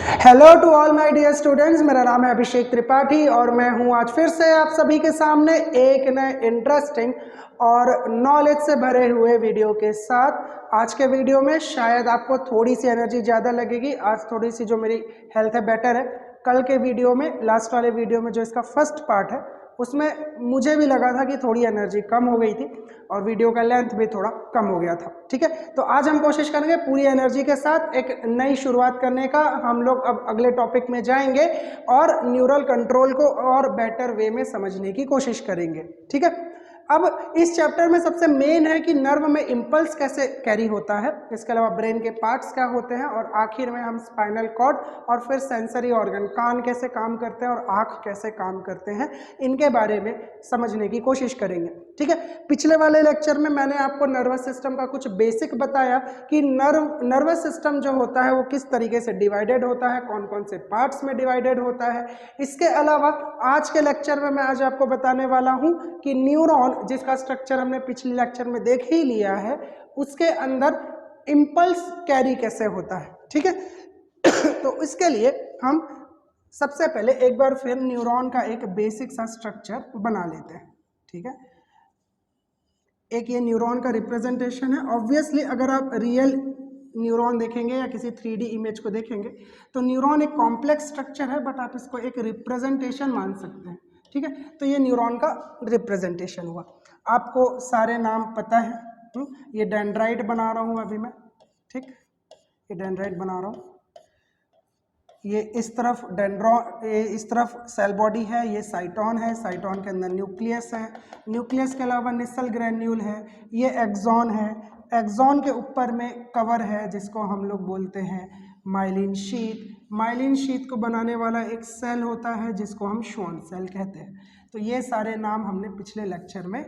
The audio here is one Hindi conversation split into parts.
Hello to all my dear students, मेरा नाम है अभिषेक त्रिपाठी और मैं हूं आज फिर से आप सभी के सामने एक नए इंटरेस्टिंग और नॉलेज से भरे हुए वीडियो के साथ। आज के वीडियो में शायद आपको थोड़ी सी एनर्जी ज़्यादा लगेगी। आज थोड़ी सी जो मेरी हेल्थ है बेटर है। कल के वीडियो में, लास्ट वाले वीडियो में जो इसका फर्स्ट पार्ट है उसमें मुझे भी लगा था कि थोड़ी एनर्जी कम हो गई थी और वीडियो का लेंथ भी थोड़ा कम हो गया था। ठीक है, तो आज हम कोशिश करेंगे पूरी एनर्जी के साथ एक नई शुरुआत करने का। हम लोग अब अगले टॉपिक में जाएंगे और न्यूरल कंट्रोल को और बेटर वे में समझने की कोशिश करेंगे। ठीक है, अब इस चैप्टर में सबसे मेन है कि नर्व में इंपल्स कैसे कैरी होता है, इसके अलावा ब्रेन के पार्ट्स क्या होते हैं और आखिर में हम स्पाइनल कॉर्ड और फिर सेंसरी ऑर्गन, कान कैसे काम करते हैं और आंख कैसे काम करते हैं, इनके बारे में समझने की कोशिश करेंगे। ठीक है, पिछले वाले लेक्चर में मैंने आपको नर्वस सिस्टम का कुछ बेसिक बताया कि नर्वस सिस्टम जो होता है वो किस तरीके से डिवाइडेड होता है, कौन कौन से पार्ट्स में डिवाइडेड होता है। इसके अलावा आज के लेक्चर में मैं आज आपको बताने वाला हूं कि न्यूरॉन, जिसका स्ट्रक्चर हमने पिछले लेक्चर में देख ही लिया है, उसके अंदर इंपल्स कैरी कैसे होता है। ठीक है तो इसके लिए हम सबसे पहले एक बार फिर न्यूरॉन का एक बेसिक सा स्ट्रक्चर बना लेते हैं। ठीक है, एक ये न्यूरॉन का रिप्रेजेंटेशन है। ऑब्वियसली अगर आप रियल न्यूरॉन देखेंगे या किसी 3D इमेज को देखेंगे तो न्यूरॉन एक कॉम्प्लेक्स स्ट्रक्चर है, बट आप इसको एक रिप्रेजेंटेशन मान सकते हैं। ठीक है, तो ये न्यूरॉन का रिप्रेजेंटेशन हुआ। आपको सारे नाम पता है। ये डेंड्राइट बना रहा हूँ अभी मैं। ठीक, ये डेंड्राइट बना रहा हूँ। ये इस तरफ डेंड्रॉन, ये इस तरफ सेल बॉडी है, ये साइटोन है, साइटोन के अंदर न्यूक्लियस है, न्यूक्लियस के अलावा निसल ग्रैन्यूल है, ये एक्सॉन है, एक्सॉन के ऊपर में कवर है जिसको हम लोग बोलते हैं माइलिन शीथ। माइलिन शीथ को बनाने वाला एक सेल होता है जिसको हम श्वान सेल कहते हैं। तो ये सारे नाम हमने पिछले लेक्चर में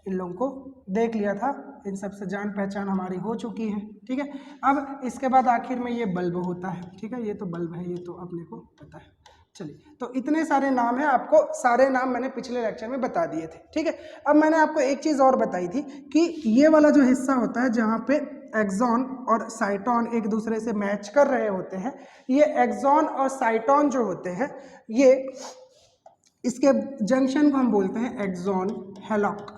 इन लोगों को देख लिया था, इन सब से जान पहचान हमारी हो चुकी है। ठीक है, अब इसके बाद आखिर में ये बल्ब होता है। ठीक है, ये तो बल्ब है, ये तो अपने को पता है। चलिए, तो इतने सारे नाम हैं, आपको सारे नाम मैंने पिछले लेक्चर में बता दिए थे। ठीक है, अब मैंने आपको एक चीज़ और बताई थी कि ये वाला जो हिस्सा होता है जहाँ पे एक्सॉन और साइटोन एक दूसरे से मैच कर रहे होते हैं, ये एक्सॉन और साइटोन जो होते हैं, ये इसके जंक्शन को हम बोलते हैं एक्सॉन हेलॉक।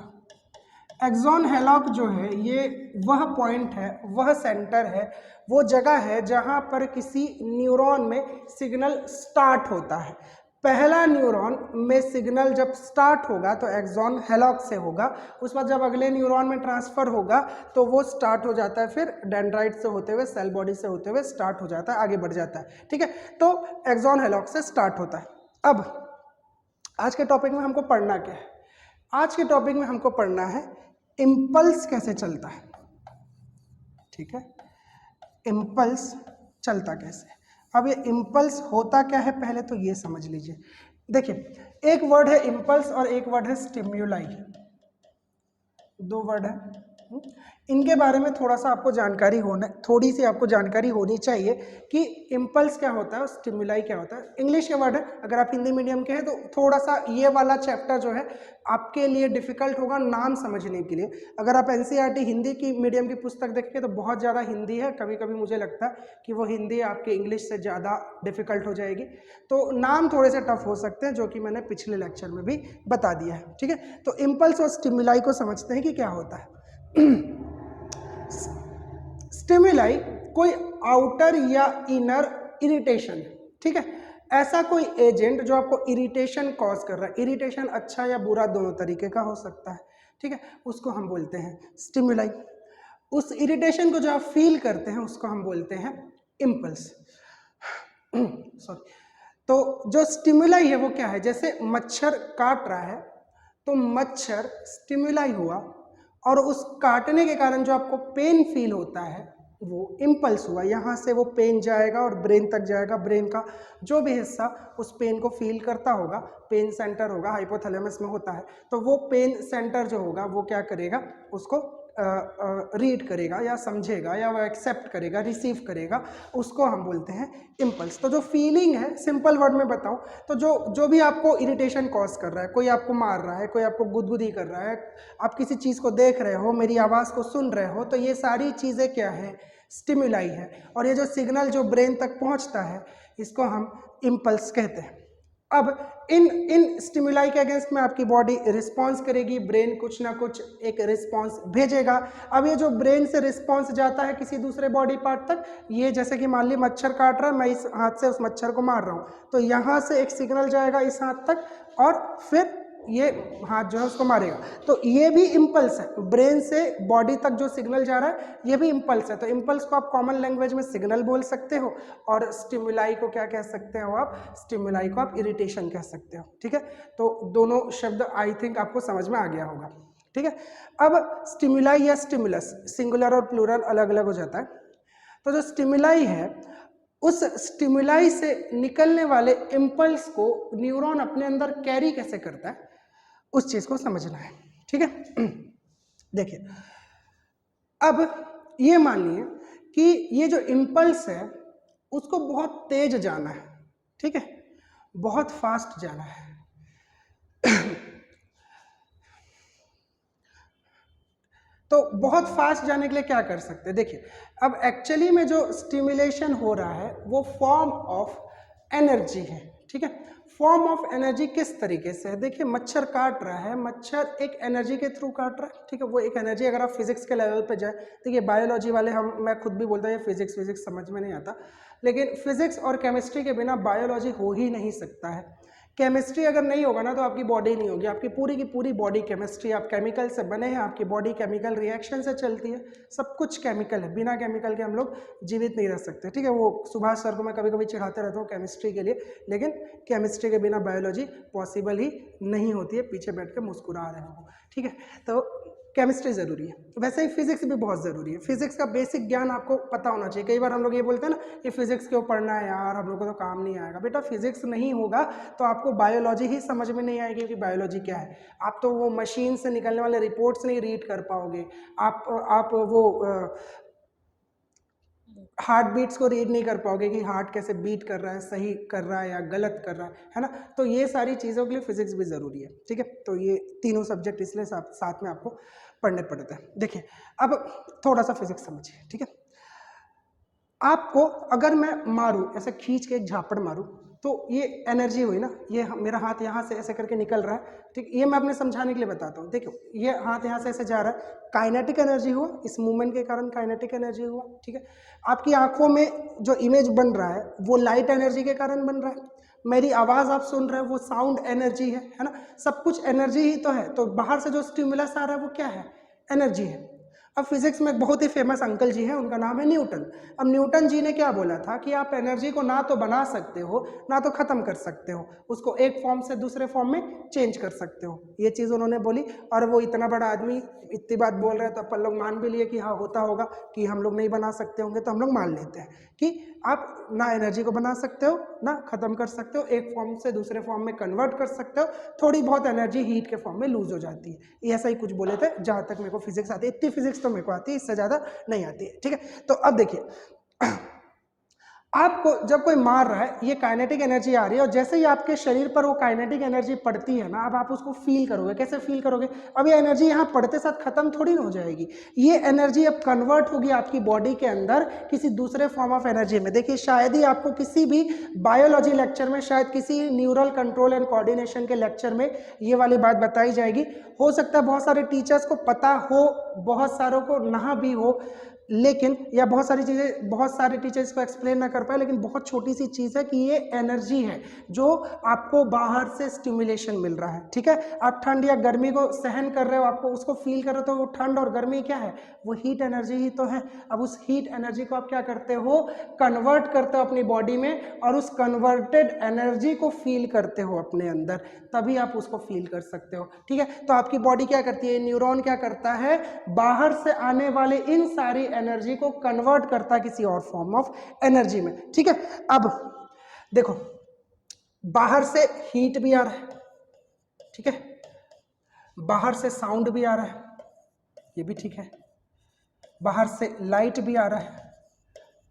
एक्सॉन हेलॉक जो है ये वह पॉइंट है, वह सेंटर है, वो जगह है जहां पर किसी न्यूरॉन में सिग्नल स्टार्ट होता है। पहला न्यूरॉन में सिग्नल जब स्टार्ट होगा तो एक्सॉन हेलॉक से होगा, उस बाद जब अगले न्यूरॉन में ट्रांसफर होगा तो वो स्टार्ट हो जाता है, फिर डेंड्राइट से होते हुए, सेल बॉडी से होते हुए स्टार्ट हो जाता है, आगे बढ़ जाता है। ठीक है, तो एक्सॉन हेलॉक से स्टार्ट होता है। अब आज के टॉपिक में हमको पढ़ना क्या है? आज के टॉपिक में हमको पढ़ना है इम्पल्स कैसे चलता है। ठीक है, इम्पल्स चलता कैसे। अब ये इम्पल्स होता क्या है पहले तो ये समझ लीजिए। देखिए, एक वर्ड है इम्पल्स और एक वर्ड है स्टिम्युलाई, दो वर्ड है। इनके बारे में थोड़ा सा आपको जानकारी होना, थोड़ी सी आपको जानकारी होनी चाहिए कि इम्पल्स क्या होता है और स्टिमुलाई क्या होता है। इंग्लिश के वर्ड है, अगर आप हिंदी मीडियम के हैं तो थोड़ा सा ये वाला चैप्टर जो है आपके लिए डिफिकल्ट होगा नाम समझने के लिए। अगर आप एनसीईआरटी हिंदी की मीडियम की पुस्तक देखेंगे तो बहुत ज़्यादा हिंदी है, कभी कभी मुझे लगता है कि वो हिंदी आपके इंग्लिश से ज़्यादा डिफिकल्ट हो जाएगी, तो नाम थोड़े से टफ हो सकते हैं, जो कि मैंने पिछले लेक्चर में भी बता दिया है। ठीक है, तो इम्पल्स और स्टिमुलाई को समझते हैं कि क्या होता है। स्टिमुलाई कोई आउटर या इनर इरिटेशन, ठीक है, ऐसा कोई एजेंट जो आपको इरिटेशन कॉज कर रहा है। इरिटेशन अच्छा या बुरा दोनों तरीके का हो सकता है। ठीक है, उसको हम बोलते हैं स्टिमुलाई। उस इरिटेशन को जो आप फील करते हैं उसको हम बोलते हैं इम्पल्स। सॉरी, तो जो स्टिमुलाई है वो क्या है, जैसे मच्छर काट रहा है तो मच्छर स्टिमुलाई हुआ और उस काटने के कारण जो आपको पेन फील होता है वो इम्पल्स हुआ। यहाँ से वो पेन जाएगा और ब्रेन तक जाएगा, ब्रेन का जो भी हिस्सा उस पेन को फील करता होगा, पेन सेंटर होगा, हाइपोथैलेमस में होता है, तो वो पेन सेंटर जो होगा वो क्या करेगा, उसको रीड करेगा या समझेगा या वो एक्सेप्ट करेगा, रिसीव करेगा, उसको हम बोलते हैं इम्पल्स। तो जो फीलिंग है, सिंपल वर्ड में बताऊं तो जो भी आपको इरिटेशन कॉज कर रहा है, कोई आपको मार रहा है, कोई आपको गुदगुदी कर रहा है, आप किसी चीज़ को देख रहे हो, मेरी आवाज़ को सुन रहे हो, तो ये सारी चीज़ें क्या है, स्टिमुलाई है। और ये जो सिग्नल जो ब्रेन तक पहुंचता है, इसको हम इम्पल्स कहते हैं। अब इन स्टिमुलाई के अगेंस्ट में आपकी बॉडी रिस्पॉन्स करेगी, ब्रेन कुछ ना कुछ एक रिस्पॉन्स भेजेगा। अब ये जो ब्रेन से रिस्पॉन्स जाता है किसी दूसरे बॉडी पार्ट तक, ये जैसे कि मान ली मच्छर काट रहा है, मैं इस हाथ से उस मच्छर को मार रहा हूँ, तो यहाँ से एक सिग्नल जाएगा इस हाथ तक और फिर ये हाथ जो है उसको मारेगा। तो ये भी इम्पल्स है, ब्रेन से बॉडी तक जो सिग्नल जा रहा है ये भी इम्पल्स है। तो इम्पल्स को आप कॉमन लैंग्वेज में सिग्नल बोल सकते हो, और स्टिमुलाई को क्या कह सकते हो आप, स्टिमुलाई को आप इरिटेशन कह सकते हो। ठीक है, तो दोनों शब्द आई थिंक आपको समझ में आ गया होगा। ठीक है, अब स्टिमुलाई या स्टिमुलस, सिंगुलर और प्लूरल अलग अलग हो जाता है। तो जो स्टिमुलाई है, उस स्टिमुलाई से निकलने वाले इम्पल्स को न्यूरॉन अपने अंदर कैरी कैसे करता है, उस चीज को समझना है। ठीक है, देखिए अब ये मानिए कि ये जो इम्पल्स है उसको बहुत तेज जाना है। ठीक है, बहुत फास्ट जाना है। तो बहुत फास्ट जाने के लिए क्या कर सकते हैं, देखिए अब एक्चुअली में जो स्टिमुलेशन हो रहा है वो फॉर्म ऑफ एनर्जी है। ठीक है, फॉर्म ऑफ एनर्जी किस तरीके से है, देखिए मच्छर काट रहा है, मच्छर एक एनर्जी के थ्रू काट रहा है। ठीक है, वो एक एनर्जी, अगर आप फिजिक्स के लेवल पे जाए, देखिए बायोलॉजी वाले मैं खुद भी बोलता हूँ ये फिजिक्स समझ में नहीं आता, लेकिन फिजिक्स और केमिस्ट्री के बिना बायोलॉजी हो ही नहीं सकता है। केमिस्ट्री अगर नहीं होगा ना तो आपकी बॉडी नहीं होगी, आपकी पूरी की पूरी बॉडी केमिस्ट्री, आप केमिकल से बने हैं, आपकी बॉडी केमिकल रिएक्शन से चलती है, सब कुछ केमिकल है, बिना केमिकल के हम लोग जीवित नहीं रह सकते। ठीक है, वो सुभाष सर को मैं कभी कभी चिढ़ाते रहता हूँ केमिस्ट्री के लिए, लेकिन केमिस्ट्री के बिना बायोलॉजी पॉसिबल ही नहीं होती है, पीछे बैठ के मुस्कुरा रहे हो। ठीक है, तो केमिस्ट्री ज़रूरी है, वैसे ही फिजिक्स भी बहुत ज़रूरी है। फिजिक्स का बेसिक ज्ञान आपको पता होना चाहिए। कई बार हम लोग ये बोलते हैं ना ये फिजिक्स क्यों पढ़ना है यार, हम लोग को तो काम नहीं आएगा। बेटा फिजिक्स नहीं होगा तो आपको बायोलॉजी ही समझ में नहीं आएगी कि बायोलॉजी क्या है। आप तो वो मशीन से निकलने वाले रिपोर्ट्स नहीं रीड कर पाओगे, आप वो हार्ट बीट्स को रीड नहीं कर पाओगे कि हार्ट कैसे बीट कर रहा है, सही कर रहा है या गलत कर रहा है ना। तो ये सारी चीज़ों के लिए फिजिक्स भी ज़रूरी है। ठीक है, तो ये तीनों सब्जेक्ट इसलिए साथ में आपको पढ़ने पड़ते हैं। देखिए अब थोड़ा सा फिजिक्स समझिए। ठीक है, आपको अगर मैं मारूं, ऐसे खींच के एक झापड़ मारूं, तो ये एनर्जी हुई ना, ये मेरा हाथ यहाँ से ऐसे करके निकल रहा है। ठीक, ये मैं अपने समझाने के लिए बताता हूँ। देखो ये हाथ यहाँ से ऐसे जा रहा है, काइनेटिक एनर्जी हुआ, इस मूवमेंट के कारण काइनेटिक एनर्जी हुआ। ठीक है, आपकी आंखों में जो इमेज बन रहा है वो लाइट एनर्जी के कारण बन रहा है। मेरी आवाज़ आप सुन रहे हो वो साउंड एनर्जी है ना। सब कुछ एनर्जी ही तो है। तो बाहर से जो स्टिमुलस आ रहा है वो क्या है, एनर्जी है। अब फिजिक्स में एक बहुत ही फेमस अंकल जी हैं, उनका नाम है न्यूटन। अब न्यूटन जी ने क्या बोला था कि आप एनर्जी को ना तो बना सकते हो ना तो ख़त्म कर सकते हो, उसको एक फॉर्म से दूसरे फॉर्म में चेंज कर सकते हो। ये चीज़ उन्होंने बोली, और वो इतना बड़ा आदमी इतनी बात बोल रहे हैं तो अपन लोग मान भी लिए कि हाँ होता होगा, कि हम लोग नहीं बना सकते होंगे तो हम लोग मान लेते हैं कि आप ना एनर्जी को बना सकते हो ना ख़त्म कर सकते हो, एक फॉर्म से दूसरे फॉर्म में कन्वर्ट कर सकते हो, थोड़ी बहुत एनर्जी हीट के फॉर्म में लूज हो जाती है। ये ऐसा ही कुछ बोले थे, जहाँ तक मेरे को फिजिक्स आती है। इतनी फिजिक्स तो मेरे को आती है, इससे ज़्यादा नहीं आती है। ठीक है, तो अब देखिए आपको जब कोई मार रहा है, ये काइनेटिक एनर्जी आ रही है, और जैसे ही आपके शरीर पर वो काइनेटिक एनर्जी पड़ती है ना, अब आप उसको फील करोगे। कैसे फील करोगे, अब ये एनर्जी यहाँ पड़ते साथ खत्म थोड़ी ना हो जाएगी, ये एनर्जी अब कन्वर्ट होगी आपकी बॉडी के अंदर किसी दूसरे फॉर्म ऑफ एनर्जी में। देखिए शायद ही आपको किसी भी बायोलॉजी लेक्चर में, शायद किसी न्यूरल कंट्रोल एंड कोऑर्डिनेशन के लेक्चर में ये वाली बात बताई जाएगी। हो सकता है बहुत सारे टीचर्स को पता हो, बहुत सारों को ना भी हो, लेकिन या बहुत सारे टीचर्स को एक्सप्लेन ना कर पाए, लेकिन बहुत छोटी सी चीज़ है कि ये एनर्जी है जो आपको बाहर से स्टिमुलेशन मिल रहा है। ठीक है, आप ठंड या गर्मी को सहन कर रहे हो, आपको उसको फील कर रहे हो, तो वो ठंड और गर्मी क्या है, वो हीट एनर्जी ही तो है। अब उस हीट एनर्जी को आप क्या करते हो, कन्वर्ट करते हो अपनी बॉडी में, और उस कन्वर्टेड एनर्जी को फील करते हो अपने अंदर, तभी आप उसको फील कर सकते हो। ठीक है, तो आपकी बॉडी क्या करती है, न्यूरॉन क्या करता है, बाहर से आने वाले इन सारी एनर्जी को कन्वर्ट करता है किसी और फॉर्म ऑफ एनर्जी में। ठीक है, अब देखो बाहर से हीट भी आ रहा है, ठीक है, बाहर से साउंड भी आ रहा है, ये भी ठीक है, बाहर से लाइट भी आ रहा है,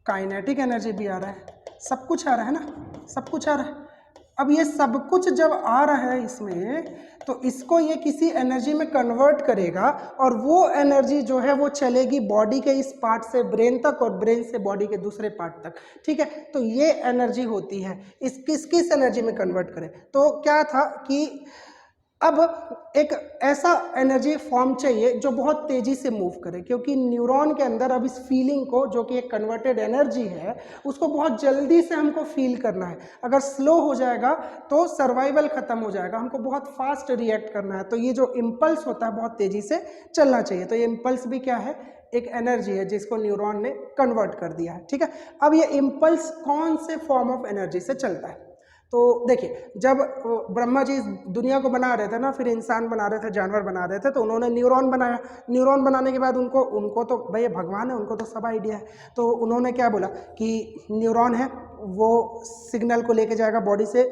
काइनेटिक एनर्जी भी आ रहा है, सब कुछ आ रहा है ना, सब कुछ आ रहा है। अब ये सब कुछ जब आ रहा है इसमें, तो इसको ये किसी एनर्जी में कन्वर्ट करेगा और वो एनर्जी जो है वो चलेगी बॉडी के इस पार्ट से ब्रेन तक और ब्रेन से बॉडी के दूसरे पार्ट तक, ठीक है। तो ये एनर्जी होती है, इस किस एनर्जी में कन्वर्ट करें। तो क्या था कि अब एक ऐसा एनर्जी फॉर्म चाहिए जो बहुत तेजी से मूव करे, क्योंकि न्यूरॉन के अंदर अब इस फीलिंग को, जो कि एक कन्वर्टेड एनर्जी है, उसको बहुत जल्दी से हमको फील करना है। अगर स्लो हो जाएगा तो सर्वाइवल खत्म हो जाएगा, हमको बहुत फास्ट रिएक्ट करना है। तो ये जो इम्पल्स होता है बहुत तेजी से चलना चाहिए। तो ये इम्पल्स भी क्या है, एक एनर्जी है जिसको न्यूरॉन ने कन्वर्ट कर दिया है, ठीक है। अब ये इम्पल्स कौन से फॉर्म ऑफ एनर्जी से चलता है। तो देखिए, जब ब्रह्मा जी दुनिया को बना रहे थे ना, फिर इंसान बना रहे थे, जानवर बना रहे थे, तो उन्होंने न्यूरॉन बनाया। न्यूरॉन बनाने के बाद उनको तो भाई भगवान है, उनको तो सब आइडिया है। तो उन्होंने क्या बोला कि न्यूरॉन है वो सिग्नल को लेके जाएगा बॉडी से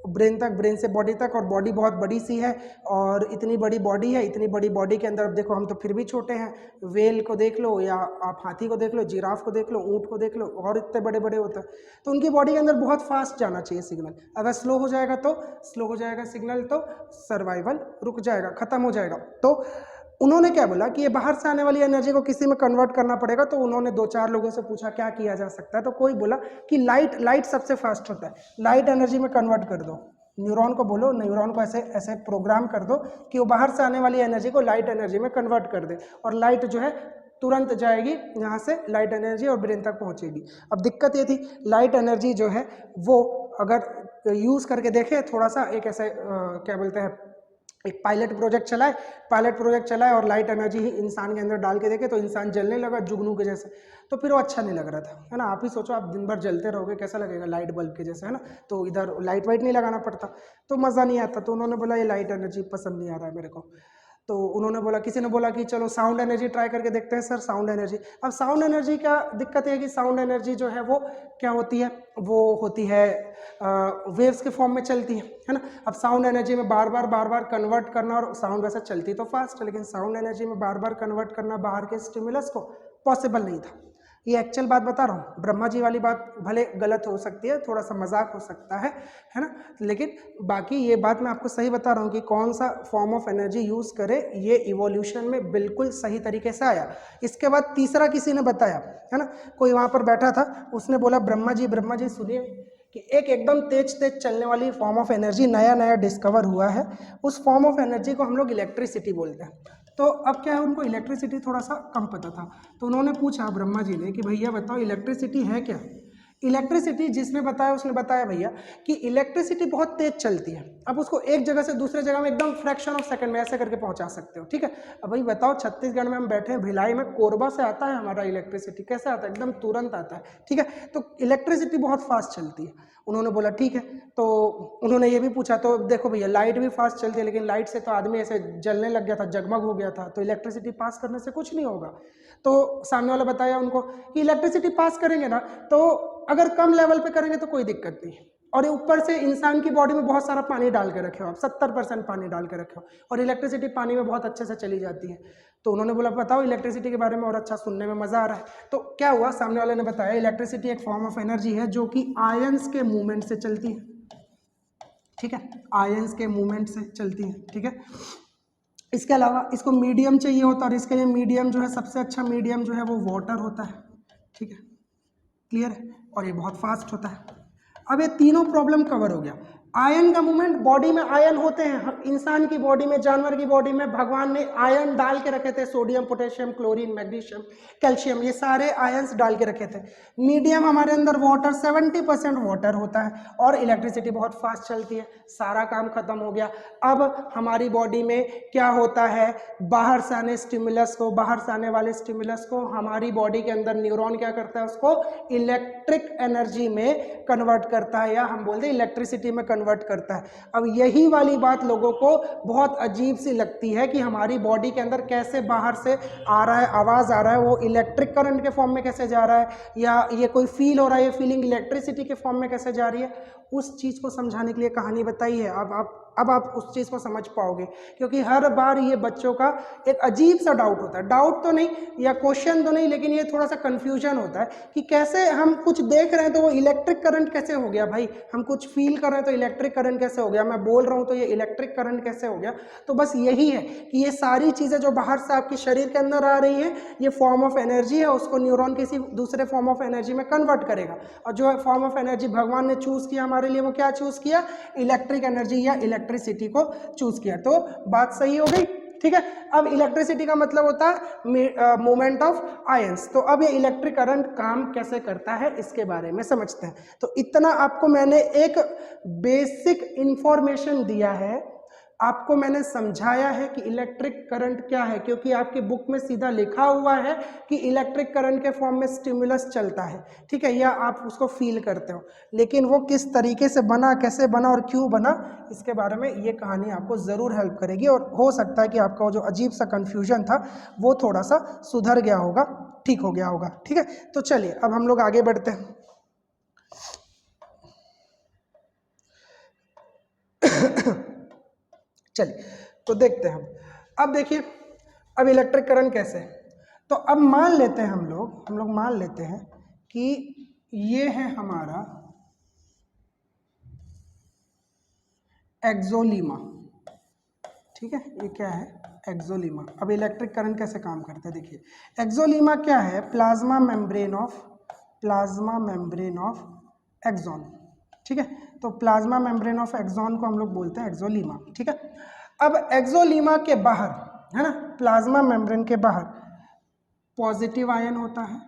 ब्रेन तक, ब्रेन से बॉडी तक, और बॉडी बहुत बड़ी सी है और इतनी बड़ी बॉडी है। इतनी बड़ी बॉडी के अंदर, अब देखो हम तो फिर भी छोटे हैं, वेल को देख लो या आप हाथी को देख लो, जिराफ को देख लो, ऊँट को देख लो, और इतने बड़े बड़े होते हैं। तो उनकी बॉडी के अंदर बहुत फास्ट जाना चाहिए सिग्नल। अगर स्लो हो जाएगा तो स्लो हो जाएगा सिग्नल, तो सर्वाइवल रुक जाएगा, खत्म हो जाएगा। तो उन्होंने क्या बोला कि ये बाहर से आने वाली एनर्जी को किसी में कन्वर्ट करना पड़ेगा। तो उन्होंने 2-4 लोगों से पूछा क्या किया जा सकता है। तो कोई बोला कि लाइट सबसे फास्ट होता है, लाइट एनर्जी में कन्वर्ट कर दो। न्यूरॉन को बोलो, न्यूरॉन को ऐसे प्रोग्राम कर दो कि वो बाहर से आने वाली एनर्जी को लाइट एनर्जी में कन्वर्ट कर दे, और लाइट जो है तुरंत जाएगी यहाँ से, लाइट एनर्जी और ब्रेन तक पहुँचेगी। अब दिक्कत ये थी, लाइट एनर्जी जो है वो अगर यूज़ करके देखे थोड़ा सा, एक ऐसे क्या बोलते हैं, एक पायलट प्रोजेक्ट चलाए और लाइट एनर्जी ही इंसान के अंदर डाल के देखे, तो इंसान जलने लगा जुगनू के जैसे। तो फिर वो अच्छा नहीं लग रहा था, है ना। आप ही सोचो, आप दिन भर जलते रहोगे, कैसा लगेगा, लाइट बल्ब के जैसे, है ना। तो इधर लाइट वाइट नहीं लगाना पड़ता, तो मज़ा नहीं आता। तो उन्होंने बोला ये लाइट एनर्जी पसंद नहीं आ रहा है मेरे को। तो उन्होंने बोला, किसी ने बोला कि चलो साउंड एनर्जी ट्राई करके देखते हैं। सर साउंड एनर्जी, अब साउंड एनर्जी का दिक्कत है कि साउंड एनर्जी जो है वो क्या होती है, वो होती है वेव्स के फॉर्म में चलती है ना। अब साउंड एनर्जी में बार बार कन्वर्ट करना, और साउंड वैसे चलती तो फास्ट है, लेकिन साउंड एनर्जी में बार बार कन्वर्ट करना बाहर के स्टिमुलस को पॉसिबल नहीं था। ये एक्चुअल बात बता रहा हूँ। ब्रह्मा जी वाली बात भले गलत हो सकती है, थोड़ा सा मजाक हो सकता है ना, लेकिन बाकी ये बात मैं आपको सही बता रहा हूँ कि कौन सा फॉर्म ऑफ एनर्जी यूज़ करे, ये इवोल्यूशन में बिल्कुल सही तरीके से आया। इसके बाद तीसरा किसी ने बताया, है ना, कोई वहाँ पर बैठा था, उसने बोला ब्रह्मा जी सुनिए कि एक एकदम तेज चलने वाली फॉर्म ऑफ एनर्जी नया डिस्कवर हुआ है। उस फॉर्म ऑफ एनर्जी को हम लोग इलेक्ट्रिसिटी बोलते हैं। तो अब क्या है, उनको इलेक्ट्रिसिटी थोड़ा सा कम पता था। तो उन्होंने पूछा ब्रह्मा जी ने कि भैया बताओ इलेक्ट्रिसिटी है क्या। इलेक्ट्रिसिटी जिसने बताया उसने बताया भैया कि इलेक्ट्रिसिटी बहुत तेज चलती है। अब उसको एक जगह से दूसरे जगह में एकदम फ्रैक्शन ऑफ सेकंड में ऐसे करके पहुंचा सकते हो, ठीक है। अब भाई बताओ, छत्तीसगढ़ में हम बैठे हैं, भिलाई में, कोरबा से आता है हमारा इलेक्ट्रिसिटी, कैसे आता है, एकदम तुरंत आता है, ठीक है। तो इलेक्ट्रिसिटी बहुत फास्ट चलती है। उन्होंने बोला ठीक है। तो उन्होंने ये भी पूछा, तो देखो भैया लाइट भी फास्ट चलती है, लेकिन लाइट से तो आदमी ऐसे जलने लग गया था, जगमग हो गया था, तो इलेक्ट्रिसिटी पास करने से कुछ नहीं होगा। तो सामने वाला बताया उनको कि इलेक्ट्रिसिटी पास करेंगे ना, तो अगर कम लेवल पे करेंगे तो कोई दिक्कत नहीं, और ऊपर से इंसान की बॉडी में बहुत सारा पानी डाल के रखे हो आप, 70% पानी डाल के रखे हो, और इलेक्ट्रिसिटी पानी में बहुत अच्छे से चली जाती है। तो उन्होंने बोला बताओ इलेक्ट्रिसिटी के बारे में, और अच्छा सुनने में मजा आ रहा है। तो क्या हुआ, सामने वाले ने बताया इलेक्ट्रिसिटी एक फॉर्म ऑफ एनर्जी है जो कि आयंस के मूवमेंट से चलती है, ठीक है, आयंस के मूवमेंट से चलती है, ठीक है। इसके अलावा इसको मीडियम चाहिए होता है, और इसके लिए मीडियम जो है, सबसे अच्छा मीडियम जो है वो वाटर होता है, ठीक है, क्लियर है, और ये बहुत फास्ट होता है। अब ये तीनों प्रॉब्लम कवर हो गया। आयन का मूवमेंट, बॉडी में आयन होते हैं, इंसान की बॉडी में, जानवर की बॉडी में भगवान ने आयन डाल के रखे थे, sodium, potassium, chlorine, magnesium, calcium, ये सारे आयंस डाल के रखे थे। मीडियम हमारे अंदर वाटर, 70% वाटर होता है, और इलेक्ट्रिसिटी बहुत फास्ट चलती है। सारा काम खत्म हो गया। अब हमारी बॉडी में क्या होता है, बाहर से आने स्टिमुलस को, बाहर से आने वाले स्टिमुलस को हमारी बॉडी के अंदर न्यूरॉन क्या करता है, उसको इलेक्ट्रिक एनर्जी में कन्वर्ट करता है, या हम बोलते हैं इलेक्ट्रिसिटी में कन्वर्ट करता है। अब यही वाली बात लोगों को बहुत अजीब सी लगती है कि हमारी बॉडी के अंदर कैसे बाहर से आ रहा है, आवाज़ आ रहा है, वो इलेक्ट्रिक करंट के फॉर्म में कैसे जा रहा है, या ये कोई फील हो रहा है, ये फीलिंग इलेक्ट्रिसिटी के फॉर्म में कैसे जा रही है। उस चीज़ को समझाने के लिए कहानी बताई है। अब आप उस चीज़ को समझ पाओगे, क्योंकि हर बार ये बच्चों का एक अजीब सा डाउट होता है, डाउट तो नहीं या क्वेश्चन तो नहीं, लेकिन ये थोड़ा सा कंफ्यूजन होता है कि कैसे हम कुछ देख रहे हैं तो वो इलेक्ट्रिक करंट कैसे हो गया भाई, हम कुछ फील कर रहे हैं तो इलेक्ट्रिक करंट कैसे हो गया, मैं बोल रहा हूँ तो ये इलेक्ट्रिक करंट कैसे हो गया। तो बस यही है कि ये सारी चीज़ें जो बाहर से आपके शरीर के अंदर आ रही हैं, ये फॉर्म ऑफ एनर्जी है, उसको न्यूरॉन किसी दूसरे फॉर्म ऑफ एनर्जी में कन्वर्ट करेगा। और जो फॉर्म ऑफ एनर्जी भगवान ने चूज़ किया हमारे लिए, वो क्या चूज़ किया, इलेक्ट्रिक एनर्जी या इलेक्ट्रिसिटी को चूज किया। तो बात सही हो गई, ठीक है। अब इलेक्ट्रिसिटी का मतलब होता है मूवमेंट ऑफ आयंस। तो अब ये इलेक्ट्रिक करंट काम कैसे करता है इसके बारे में समझते हैं। तो इतना आपको मैंने एक बेसिक इंफॉर्मेशन दिया है, आपको मैंने समझाया है कि इलेक्ट्रिक करंट क्या है, क्योंकि आपकी बुक में सीधा लिखा हुआ है कि इलेक्ट्रिक करंट के फॉर्म में स्टिमुलस चलता है, ठीक है, या आप उसको फील करते हो, लेकिन वो किस तरीके से बना, कैसे बना और क्यों बना, इसके बारे में ये कहानी आपको ज़रूर हेल्प करेगी। और हो सकता है कि आपका जो अजीब सा कन्फ्यूजन था वो थोड़ा सा सुधर गया होगा, ठीक हो गया होगा, ठीक है। तो चलिए अब हम लोग आगे बढ़ते हैं। चलिए तो देखते हैं हम। अब देखिए, अब इलेक्ट्रिक करंट कैसे है। तो अब मान लेते हैं हम लोग मान लेते हैं कि ये है हमारा एक्सोलीमा, ठीक है, ये क्या है, एक्सोलीमा। अब इलेक्ट्रिक करंट कैसे काम करता है देखिए। एक्सोलीमा क्या है, प्लाज्मा मेम्ब्रेन ऑफ एक्सॉन, ठीक है। तो प्लाज्मा मेम्ब्रेन ऑफ एक्सॉन को हम लोग बोलते हैं एक्सोलीमा, ठीक है। अब एक्सोलीमा के बाहर है ना, प्लाज्मा मेम्ब्रेन के बाहर पॉजिटिव आयन होता है,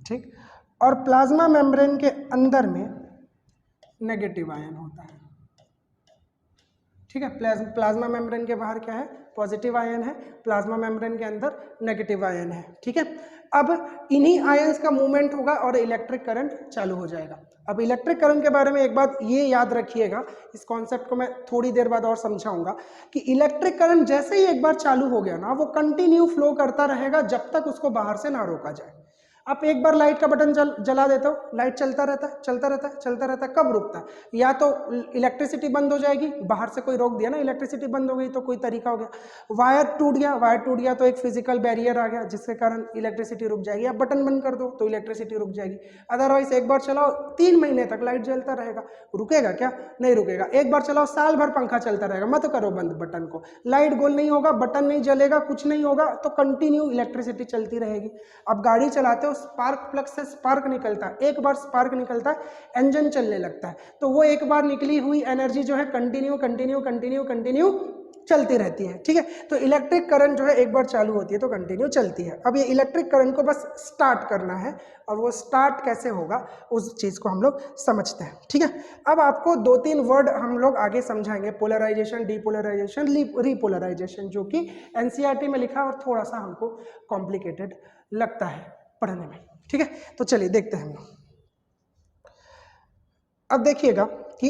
ठीक, और प्लाज्मा मेम्ब्रेन के अंदर में नेगेटिव आयन होता है, ठीक है। प्लाज्मा मेम्ब्रेन के बाहर क्या है, पॉजिटिव आयन है, प्लाज्मा मेम्ब्रेन के अंदर नेगेटिव आयन है, ठीक है। अब इन्हीं आयंस का मूवमेंट होगा और इलेक्ट्रिक करंट चालू हो जाएगा। अब इलेक्ट्रिक करंट के बारे में एक बात ये याद रखिएगा, इस कॉन्सेप्ट को मैं थोड़ी देर बाद और समझाऊंगा कि इलेक्ट्रिक करंट जैसे ही एक बार चालू हो गया ना, वो कंटिन्यू फ्लो करता रहेगा जब तक उसको बाहर से ना रोका जाए। आप एक बार लाइट का बटन जला देते हो, लाइट चलता रहता है, कब रुकता है, या तो इलेक्ट्रिसिटी बंद हो जाएगी, बाहर से कोई रोक दिया ना, इलेक्ट्रिसिटी बंद हो गई तो कोई तरीका हो गया, वायर टूट गया तो एक फिजिकल बैरियर आ गया जिसके कारण इलेक्ट्रिसिटी रुक जाएगी, आप बटन बंद कर दो तो इलेक्ट्रिसिटी रुक जाएगी। अदरवाइज एक बार चलाओ 3 महीने तक लाइट जलता रहेगा, रुकेगा क्या, नहीं रुकेगा। एक बार चलाओ साल भर पंखा चलता रहेगा, मत करो बंद बटन को, लाइट गोल नहीं होगा, बटन नहीं जलेगा, कुछ नहीं होगा, तो कंटिन्यू इलेक्ट्रिसिटी चलती रहेगी। अब गाड़ी चलाते हो, स्पार्क प्लग से स्पार्क निकलता है, एक बार स्पार्क निकलता है इंजन चलने लगता है, तो वो एक बार निकली हुई एनर्जी जो है कंटिन्यू चलती रहती है, ठीक है। तो इलेक्ट्रिक करंट जो है एक बार चालू होती है तो कंटिन्यू चलती है। अब ये इलेक्ट्रिक करंट को बस स्टार्ट करना है, और वो स्टार्ट कैसे होगा उस चीज को हम लोग समझते हैं, ठीक है। अब आपको 2-3 वर्ड हम लोग आगे समझाएंगे, पोलराइजेशन, डीपोलराइजेशन, रिपोलराइजेशन, जो कि एनसीईआरटी में लिखा और थोड़ा सा हमको कॉम्प्लिकेटेड लगता है पढ़ने में, ठीक है। तो चलिए देखते हैं हम लोग। अब देखिएगा कि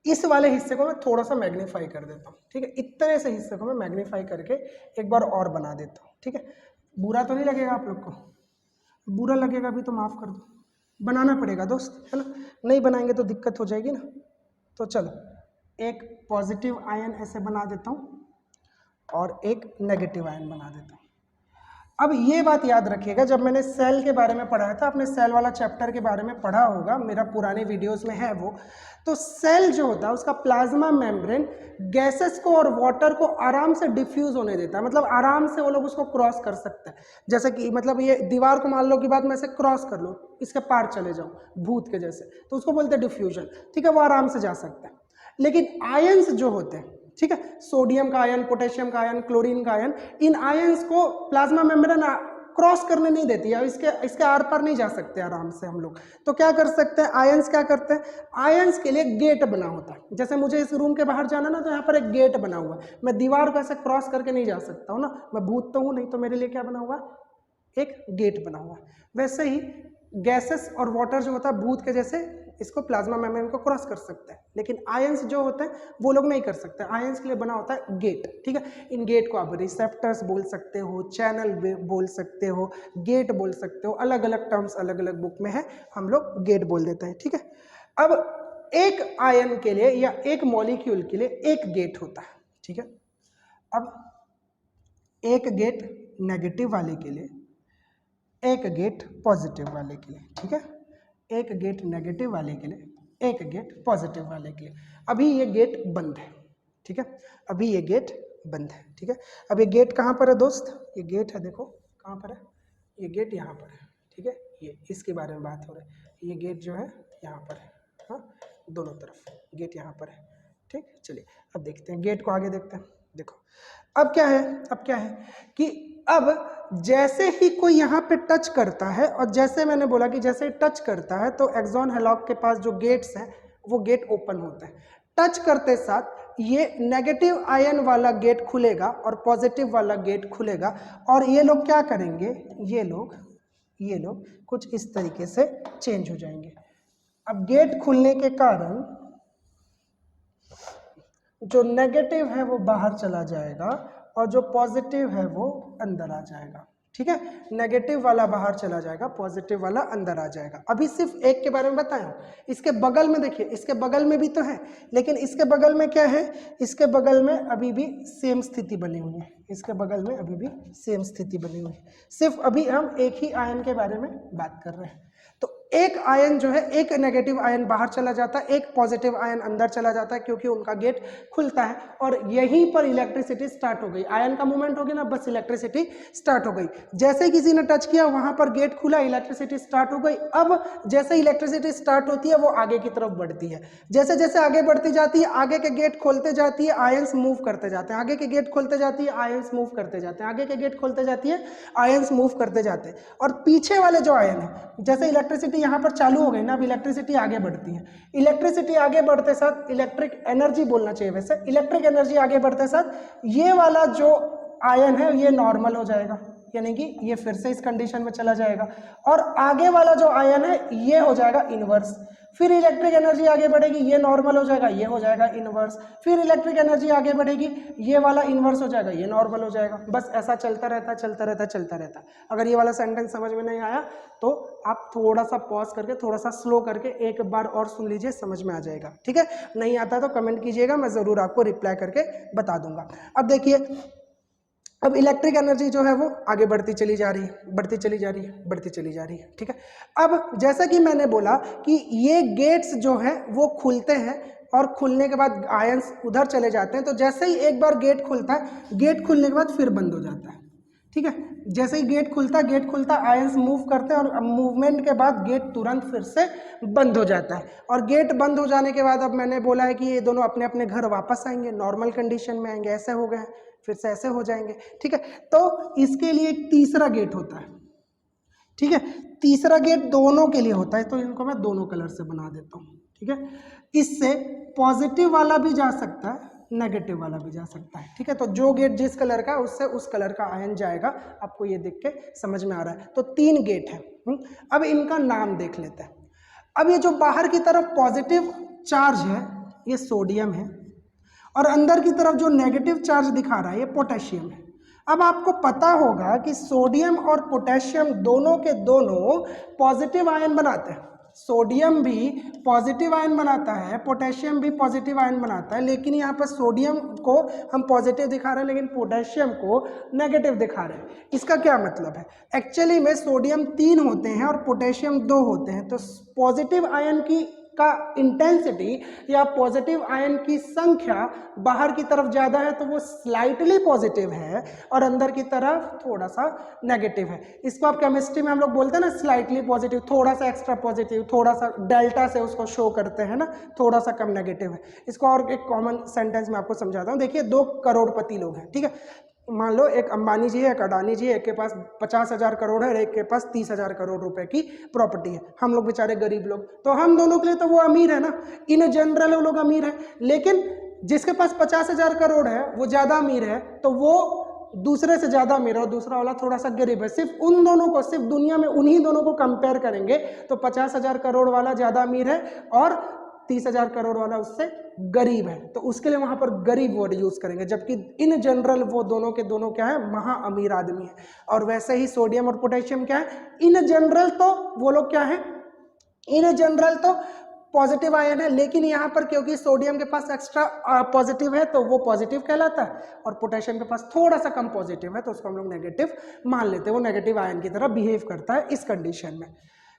इस वाले हिस्से को मैं थोड़ा सा मैग्नीफाई कर देता हूँ, ठीक है। इतने से हिस्से को मैं मैग्नीफाई करके एक बार और बना देता हूँ, ठीक है। बुरा तो नहीं लगेगा आप लोग को, बुरा लगेगा भी तो माफ कर दो, बनाना पड़ेगा दोस्त, है ना, नहीं बनाएंगे तो दिक्कत हो जाएगी ना। तो चलो एक पॉजिटिव आयन ऐसे बना देता हूँ और एक नेगेटिव आयन बना देता हूँ। अब ये बात याद रखिएगा, जब मैंने सेल के बारे में पढ़ाया था, आपने सेल वाला चैप्टर के बारे में पढ़ा होगा, मेरा पुराने वीडियोस में है वो, तो सेल जो होता है उसका प्लाज्मा मेम्ब्रेन गैसेस को और वाटर को आराम से डिफ्यूज होने देता है, मतलब आराम से वो लोग उसको क्रॉस कर सकते हैं। जैसे कि मतलब ये दीवार को मान लो कि बात में से क्रॉस कर लो, इसके पार चले जाओ भूत के जैसे, तो उसको बोलते हैं डिफ्यूजन, ठीक है, वो आराम से जा सकता है। लेकिन आयंस जो होते हैं, ठीक है, सोडियम का आयन, पोटेशियम का आयन, क्लोरीन का आयन, इन आयंस को प्लाज्मा मेम्ब्रेन क्रॉस करने नहीं देती है, इसके आर पार नहीं जा सकते आराम से हम लोग। तो क्या कर सकते हैं, आयंस क्या करते हैं, आयंस के लिए गेट बना होता है। जैसे मुझे इस रूम के बाहर जाना ना, तो यहाँ पर एक गेट बना हुआ है, मैं दीवार को ऐसे क्रॉस करके नहीं जा सकता हूँ ना, मैं भूत तो हूँ नहीं, तो मेरे लिए क्या बना हुआ, एक गेट बना हुआ है। वैसे ही गैसेस और वाटर जो होता है भूत के जैसे इसको प्लाज्मा मेम्ब्रेन को क्रॉस कर सकते हैं, लेकिन आयंस जो होते हैं वो लोग नहीं कर सकते। आयंस के लिए बना होता है गेट, ठीक है। इन गेट को आप रिसेप्टर्स बोल सकते हो, चैनल बोल सकते हो, गेट बोल सकते हो, अलग अलग टर्म्स अलग अलग बुक में है, हम लोग गेट बोल देते हैं, ठीक है। अब एक आयन के लिए या एक मॉलिक्यूल के लिए एक गेट होता है, ठीक है। अब एक गेट नेगेटिव वाले के लिए, एक गेट पॉजिटिव वाले के लिए, ठीक है। एक गेट नेगेटिव वाले के लिए, एक गेट पॉजिटिव वाले के लिए। अभी ये गेट बंद है, ठीक है, अभी ये गेट बंद है, ठीक है। अब ये गेट कहाँ पर है दोस्त, ये गेट है, देखो कहाँ पर है, ये गेट यहाँ पर है, ठीक है। ये इसके बारे में बात हो रही है, ये गेट जो है यहाँ पर है, हाँ, दोनों तरफ गेट यहाँ पर है, ठीक। चलिए अब देखते हैं, गेट को आगे देखते हैं। देखो अब क्या है, अब क्या है कि अब जैसे ही कोई यहाँ पे टच करता है, और जैसे मैंने बोला कि जैसे ही टच करता है तो एक्सॉन हेलॉक के पास जो गेट्स हैं वो गेट ओपन होते हैं। टच करते साथ ये नेगेटिव आयन वाला गेट खुलेगा और पॉजिटिव वाला गेट खुलेगा, और ये लोग क्या करेंगे, ये लोग कुछ इस तरीके से चेंज हो जाएंगे। अब गेट खुलने के कारण जो नेगेटिव है वो बाहर चला जाएगा और जो पॉजिटिव है वो अंदर आ जाएगा, ठीक है। नेगेटिव वाला बाहर चला जाएगा, पॉजिटिव वाला अंदर आ जाएगा। अभी सिर्फ एक के बारे में बताया, इसके बगल में देखिए, इसके बगल में भी तो है, लेकिन इसके बगल में क्या है, इसके बगल में अभी भी सेम स्थिति बनी हुई है, इसके बगल में अभी भी सेम स्थिति बनी हुई है। सिर्फ अभी हम एक ही आयन के बारे में बात कर रहे हैं। तो एक आयन जो है, एक नेगेटिव आयन बाहर चला जाता है, एक पॉजिटिव आयन अंदर चला जाता है, क्योंकि उनका गेट खुलता है, और यहीं पर इलेक्ट्रिसिटी स्टार्ट हो गई। आयन का मूवमेंट हो गया ना, बस इलेक्ट्रिसिटी स्टार्ट हो गई। जैसे ही किसी ने टच किया वहां पर गेट खुला, इलेक्ट्रिसिटी स्टार्ट हो गई। अब जैसे इलेक्ट्रिसिटी स्टार्ट होती है वो आगे की तरफ बढ़ती है, जैसे जैसे आगे बढ़ती जाती है, आगे के गेट खोलते जाती है, आयंस मूव करते जाते हैं, आगे के गेट खोलते जाती है, आयंस मूव करते जाते हैं, आगे के गेट खोलते जाती है, आयंस मूव करते जाते हैं। और पीछे वाले जो आयन है, जैसे इलेक्ट्रिसिटी यहाँ पर चालू हो गई ना, अब इलेक्ट्रिसिटी आगे बढ़ती है। इलेक्ट्रिसिटी आगे बढ़ते साथ, इलेक्ट्रिक एनर्जी बोलना चाहिए वैसे, इलेक्ट्रिक एनर्जी आगे बढ़ते साथ ये वाला जो आयन है ये नॉर्मल हो जाएगा, यानी कि ये फिर से इस कंडीशन में चला जाएगा, और आगे वाला जो आयन है ये हो जाएगा इनवर्स। फिर इलेक्ट्रिक एनर्जी आगे बढ़ेगी, ये नॉर्मल हो जाएगा, ये हो जाएगा इनवर्स। फिर इलेक्ट्रिक एनर्जी आगे बढ़ेगी, ये वाला इनवर्स हो जाएगा, ये नॉर्मल हो जाएगा। बस ऐसा चलता रहता चलता रहता चलता रहता। अगर ये वाला सेंटेंस समझ में नहीं आया तो आप थोड़ा सा पॉज करके, थोड़ा सा स्लो करके एक बार और सुन लीजिए, समझ में आ जाएगा, ठीक है। नहीं आता तो कमेंट कीजिएगा, मैं जरूर आपको रिप्लाई करके बता दूंगा। अब देखिए, अब इलेक्ट्रिक एनर्जी जो है वो आगे बढ़ती चली जा रही है, बढ़ती चली जा रही है, बढ़ती चली जा रही है, ठीक है। अब जैसा कि मैंने बोला कि ये गेट्स जो है वो खुलते हैं, और खुलने के बाद आयंस उधर चले जाते हैं। तो जैसे ही एक बार गेट खुलता है, गेट खुलने के बाद फिर बंद हो जाता है, ठीक है। जैसे ही गेट खुलता आयंस मूव करते हैं, और मूवमेंट के बाद गेट तुरंत फिर से बंद हो जाता है। और गेट बंद हो जाने के बाद अब मैंने बोला है कि ये दोनों अपने अपने घर वापस आएंगे, नॉर्मल कंडीशन में आएंगे, ऐसे हो गए हैं, फिर से ऐसे हो जाएंगे, ठीक है। तो इसके लिए एक तीसरा गेट होता है, ठीक है। तीसरा गेट दोनों के लिए होता है, तो इनको मैं दोनों कलर से बना देता हूँ, ठीक है। इससे पॉजिटिव वाला भी जा सकता है, नेगेटिव वाला भी जा सकता है, ठीक है। तो जो गेट जिस कलर का है उससे उस कलर का आयन जाएगा। आपको ये देख के समझ में आ रहा है। तो 3 गेट है। अब इनका नाम देख लेते हैं। अब ये जो बाहर की तरफ पॉजिटिव चार्ज है ये सोडियम है, और अंदर की तरफ जो नेगेटिव चार्ज दिखा रहा है ये पोटेशियम है। अब आपको पता होगा कि सोडियम और पोटेशियम दोनों के दोनों पॉजिटिव आयन बनाते हैं। सोडियम भी पॉजिटिव आयन बनाता है, पोटेशियम भी पॉजिटिव आयन बनाता है, लेकिन यहाँ पर सोडियम को हम पॉजिटिव दिखा रहे हैं, लेकिन पोटेशियम को नेगेटिव दिखा रहे हैं। इसका क्या मतलब है? एक्चुअली में सोडियम 3 होते हैं और पोटेशियम 2 होते हैं। तो पॉजिटिव आयन की का इंटेंसिटी या पॉजिटिव आयन की संख्या बाहर की तरफ ज़्यादा है, तो वो स्लाइटली पॉजिटिव है, और अंदर की तरफ थोड़ा सा नेगेटिव है। इसको आप केमिस्ट्री में हम लोग बोलते हैं ना, स्लाइटली पॉजिटिव, थोड़ा सा एक्स्ट्रा पॉजिटिव, थोड़ा सा डेल्टा से उसको शो करते हैं ना, थोड़ा सा कम नेगेटिव है। इसको और एक कॉमन सेंटेंस में आपको समझाता हूँ। देखिए 2 करोड़पति लोग हैं, ठीक है। मान लो एक अंबानी जी है, एक अडानी जी है, एक के पास 50,000 करोड़ है और एक के पास 30,000 करोड़ रुपए की प्रॉपर्टी है, हम लोग बेचारे गरीब लोग, तो हम दोनों के लिए तो वो अमीर है ना, इन जनरल वो लोग अमीर है। लेकिन जिसके पास 50,000 करोड़ है वो ज्यादा अमीर है, तो वो दूसरे से ज्यादा अमीर है और दूसरा वाला थोड़ा सा गरीब है। सिर्फ उन दोनों को, सिर्फ दुनिया में उन्हीं दोनों को कंपेयर करेंगे तो 50,000 करोड़ वाला ज्यादा अमीर है और 30,000 करोड़ वाला उससे गरीब है, तो उसके लिए वहां पर गरीब वर्ड यूज करेंगे। जबकि इन जनरल वो दोनों के दोनों क्या है, महा अमीर आदमी है। और वैसे ही सोडियम और पोटेशियम क्या है, इन जनरल तो वो लोग क्या है, इन जनरल तो पॉजिटिव आयन है, लेकिन यहाँ पर क्योंकि सोडियम के पास एक्स्ट्रा पॉजिटिव है तो वो पॉजिटिव कहलाता है, और पोटेशियम के पास थोड़ा सा कम पॉजिटिव है तो उसको हम लोग नेगेटिव मान लेते हैं, वो नेगेटिव आयन की तरह बिहेव करता है इस कंडीशन में।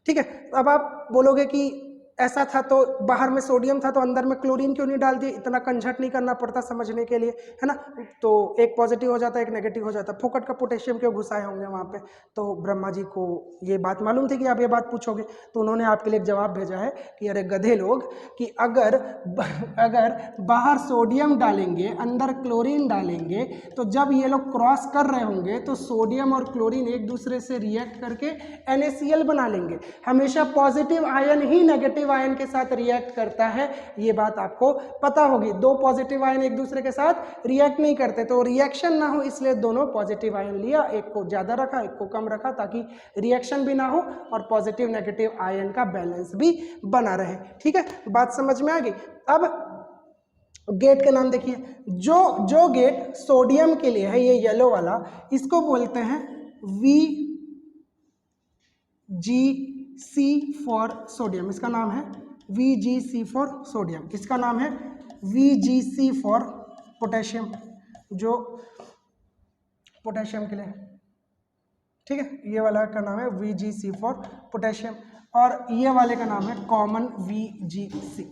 ठीक है, अब आप बोलोगे कि ऐसा था तो बाहर में सोडियम था तो अंदर में क्लोरीन क्यों नहीं डाल दिए, इतना कंझट नहीं करना पड़ता समझने के लिए, है ना, तो एक पॉजिटिव हो जाता है एक नेगेटिव हो जाता है, फोकट का पोटेशियम क्यों घुसाए होंगे वहां पे। तो ब्रह्मा जी को ये बात मालूम थी कि आप ये बात पूछोगे, तो उन्होंने आपके लिए एक जवाब भेजा है कि अरे गधे लोग, कि अगर बाहर सोडियम डालेंगे अंदर क्लोरीन डालेंगे तो जब ये लोग क्रॉस कर रहे होंगे तो सोडियम और क्लोरीन एक दूसरे से रिएक्ट करके NaCl बना लेंगे। हमेशा पॉजिटिव आयन ही नेगेटिव आयन के साथ रिएक्ट करता है, ये बात आपको पता होगी। दो पॉजिटिव आयन एक दूसरे के साथ रिएक्ट नहीं करते, तो रिएक्शन ना हो इसलिए दोनों पॉजिटिव आयन लिया, एक को ज्यादा रखा एक को कम रखा, ताकि रिएक्शन भी ना हो और पॉजिटिव नेगेटिव आयन का बैलेंस भी बना रहे। ठीक है, बात समझ में आ गई। अब गेट के नाम देखिए, जो गेट सोडियम के लिए है, ये येलो वाला, इसको बोलते हैं VGC फॉर सोडियम, इसका नाम है VGC फॉर सोडियम। इसका नाम है VGC फॉर पोटेशियम, जो पोटेशियम के लिए, ठीक है, ये वाला का नाम है VGC फॉर पोटेशियम, और ये वाले का नाम है कॉमन VGC,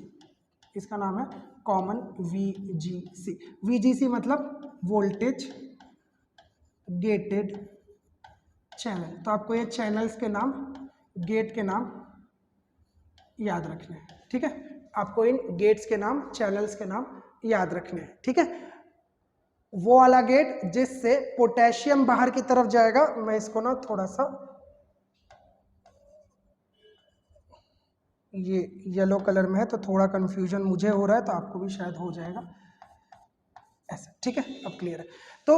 इसका नाम है कॉमन VGC। VGC मतलब वोल्टेज गेटेड चैनल, तो आपको ये चैनल्स के नाम, गेट के नाम याद रखने हैं। ठीक है, आपको इन गेट्स के नाम, चैनल्स के नाम याद रखने हैं। ठीक है, वो वाला गेट जिससे पोटेशियम बाहर की तरफ जाएगा, मैं इसको ना थोड़ा सा, ये येलो कलर में है तो थोड़ा कंफ्यूजन मुझे हो रहा है, तो आपको भी शायद हो जाएगा ऐसा। ठीक है, अब क्लियर है। तो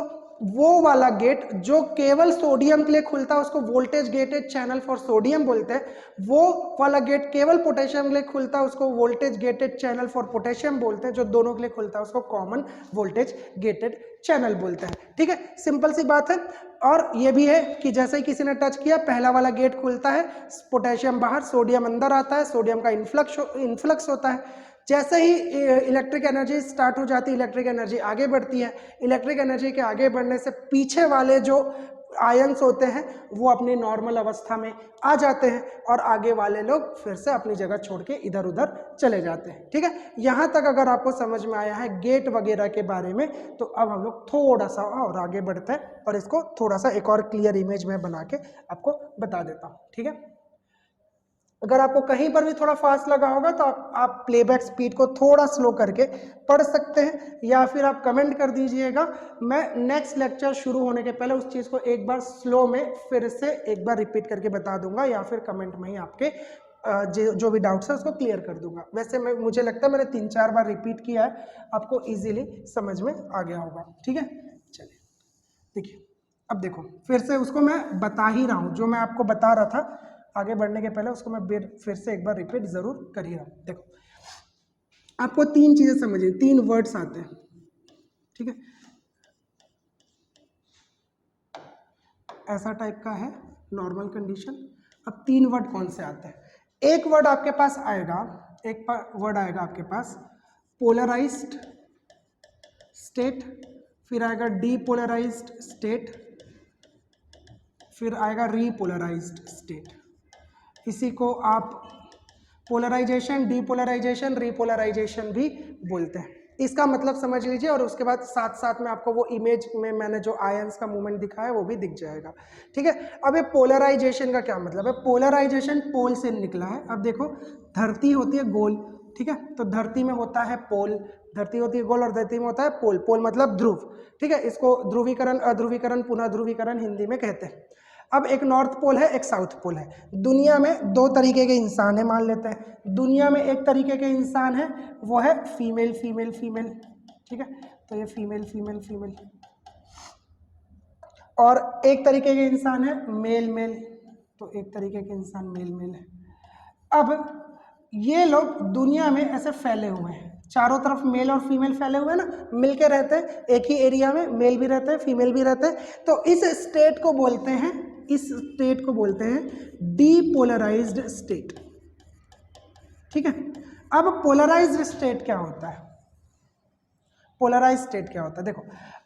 वो वाला गेट जो केवल सोडियम के लिए खुलता है उसको voltage gated channel for sodium बोलते हैं, वो वाला गेट केवल पोटेशियम के लिए खुलता है उसको voltage gated channel for potassium बोलते हैं, जो दोनों के लिए खुलता है उसको कॉमन वोल्टेज गेटेड चैनल बोलते हैं। ठीक है, सिंपल सी बात है। और ये भी है कि जैसे ही किसी ने टच किया, पहला वाला गेट खुलता है, पोटेशियम बाहर, सोडियम अंदर आता है, सोडियम का इन्फ्लक्स होता है। जैसे ही इलेक्ट्रिक एनर्जी स्टार्ट हो जाती है, इलेक्ट्रिक एनर्जी आगे बढ़ती है, इलेक्ट्रिक एनर्जी के आगे बढ़ने से पीछे वाले जो आयंस होते हैं वो अपनी नॉर्मल अवस्था में आ जाते हैं और आगे वाले लोग फिर से अपनी जगह छोड़ के इधर उधर चले जाते हैं। ठीक है, यहाँ तक अगर आपको समझ में आया है गेट वगैरह के बारे में, तो अब हम लोग थोड़ा सा और आगे बढ़ते हैं और इसको थोड़ा सा एक और क्लियर इमेज में बना के आपको बता देता हूँ। ठीक है, अगर आपको कहीं पर भी थोड़ा फास्ट लगा होगा तो आप प्लेबैक स्पीड को थोड़ा स्लो करके पढ़ सकते हैं, या फिर आप कमेंट कर दीजिएगा। मैं नेक्स्ट लेक्चर शुरू होने के पहले उस चीज़ को एक बार स्लो में फिर से एक बार रिपीट करके बता दूंगा, या फिर कमेंट में ही आपके जो भी डाउट्स है उसको क्लियर कर दूंगा। वैसे मुझे लगता है मैंने 3-4 बार रिपीट किया है, आपको ईजिली समझ में आ गया होगा। ठीक है, चलिए देखिए, अब देखो फिर से उसको मैं बता ही रहा हूँ, जो मैं आपको बता रहा था आगे बढ़ने के पहले उसको मैं फिर से एक बार रिपीट जरूर करिए। देखो, आपको 3 चीजें समझिए, 3 वर्ड्स आते हैं। ठीक है, ऐसा टाइप का है नॉर्मल कंडीशन। अब 3 वर्ड कौन से आते हैं? एक वर्ड आपके पास आएगा, एक वर्ड आएगा आपके पास पोलराइज्ड स्टेट, फिर आएगा डीपोलराइज्ड स्टेट, फिर आएगा रीपोलराइज्ड स्टेट। इसी को आप पोलराइजेशन, डीपोलराइजेशन, रीपोलराइजेशन भी बोलते हैं। इसका मतलब समझ लीजिए, और उसके बाद साथ साथ में आपको वो इमेज में मैंने जो आयंस का मूवमेंट दिखाया है वो भी दिख जाएगा। ठीक है, अब ये पोलराइजेशन का क्या मतलब है? पोलराइजेशन पोल से निकला है। अब देखो, धरती होती है गोल, ठीक है। तो धरती में होता है पोल, धरती होती है गोल और धरती में होता है पोल, पोल मतलब ध्रुव, ठीक है। इसको ध्रुवीकरण, अध्रुवीकरण, पुनः ध्रुवीकरण हिंदी में कहते हैं। अब एक नॉर्थ पोल है, एक साउथ पोल है। दुनिया में दो तरीके के इंसान है मान लेते हैं। दुनिया में एक तरीके के इंसान है, वो है फीमेल फीमेल फीमेल, ठीक है। तो ये फीमेल फीमेल फीमेल, और एक तरीके के इंसान है मेल मेल, तो एक तरीके के इंसान मेल मेल है। अब ये लोग दुनिया में ऐसे फैले हुए हैं, चारों तरफ मेल और फीमेल फैले हुए हैं ना, मिलके रहते हैं एक ही एरिया में, मेल भी रहते हैं फीमेल भी रहते हैं। तो इस स्टेट को बोलते हैं, इस स्टेट को बोलते हैं डीपोलराइज्ड स्टेट, ठीक है। अब पोलराइज्ड स्टेट क्या होता है? पोलराइज्ड स्टेट क्या होता है? देखो,